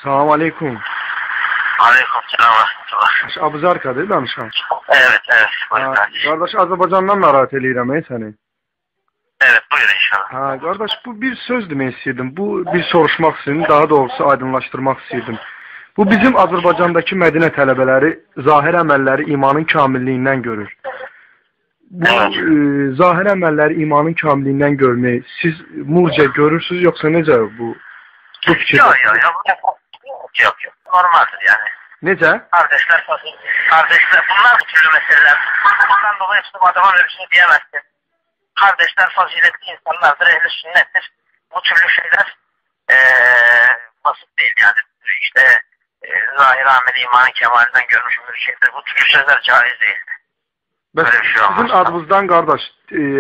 Salam aleykum. Aleyküm selam. Abuzarkadır danışan. Evet. Kardeş Azərbaycandan narahat eləyirəm səni. Evet, buyur inşallah. Kardeş bu bir söz demək istəyirdim. Bu bir soruşmaq istəyirdim, daha doğrusu aydınlaşdırmaq istəyirdim. Bu bizim Azərbaycandakı Mədinə tələbələri zahir əməlləri imanın kamilliyindən görür. Bu zahir əməlləri imanın kamilliyindən görməyi siz murciə görürsünüz yoxsa necə bu fikir? Yok. Normaldir yani. Necə? Kardeşler, bunlar bu türlü meseleler. Bundan dolayı bu adama öyle bir şey diyemezsin. Kardeşler faziletli insanlardır, ehli sünnettir. Bu türlü şeyler basit değil yani. İşte zahir ameli imanın kemalinden görmüş bir şeydir. Bu türlü sözler caiz değil. Böyle bir şey sizin adınızdan kardeş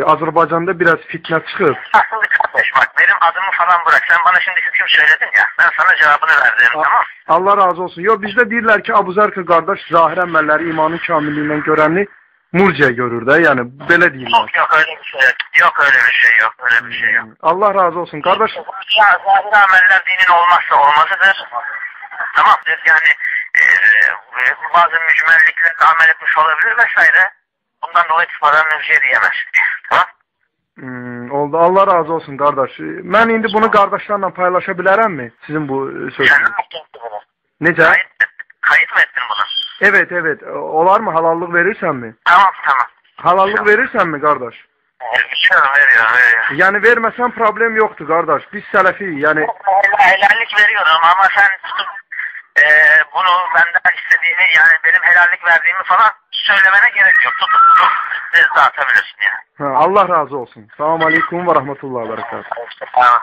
Azerbaycan'da biraz fitne çıkıp. Aslında kardeş bak benim adımı falan bırak. Sen bana şimdi hüküm söyledin ya. Ben sana cevabını verdim tamam. Allah razı olsun. Yo bizde deyirlər ki Abuzarka kardeş zahir əməlləri imanın kamilliyindən görənli murciə görür də. Yani belə deyirlər. Yok öyle bir şey yok. Yok öyle bir şey yok. Allah razı olsun kardeş. Zahir ameller dinin olmazsa olmazıdır. Tamam yani bazı mücmelliklerle amel etmiş olabilir vesaire. Bundan dolayı tıpadan bir şey diyemez. Tamam. Oldu. Allah razı olsun kardeş. Ben indi bunu kardeşlerle paylaşa bilərəm mi? Sizin bu sözünüz. Sen ne yaptın bunu? Necə? Kayıt mı ettin bunu? Evet. Olar mı? Halallık verirsen mi? Tamam. Halallık verirsen mi kardeş? Veriyor. Yani vermesen problem yoktu kardeş. Biz Selefi yani. Helallik veriyorum ama sen tutup bunu benden istediğini yani benim helallik verdiğimi falan söylemene gerek yok. Tutup dağıtabilirsin yani. Allah razı olsun. Selamun Aleyküm ve Rahmetullah ve Berekatuhu. Tamam.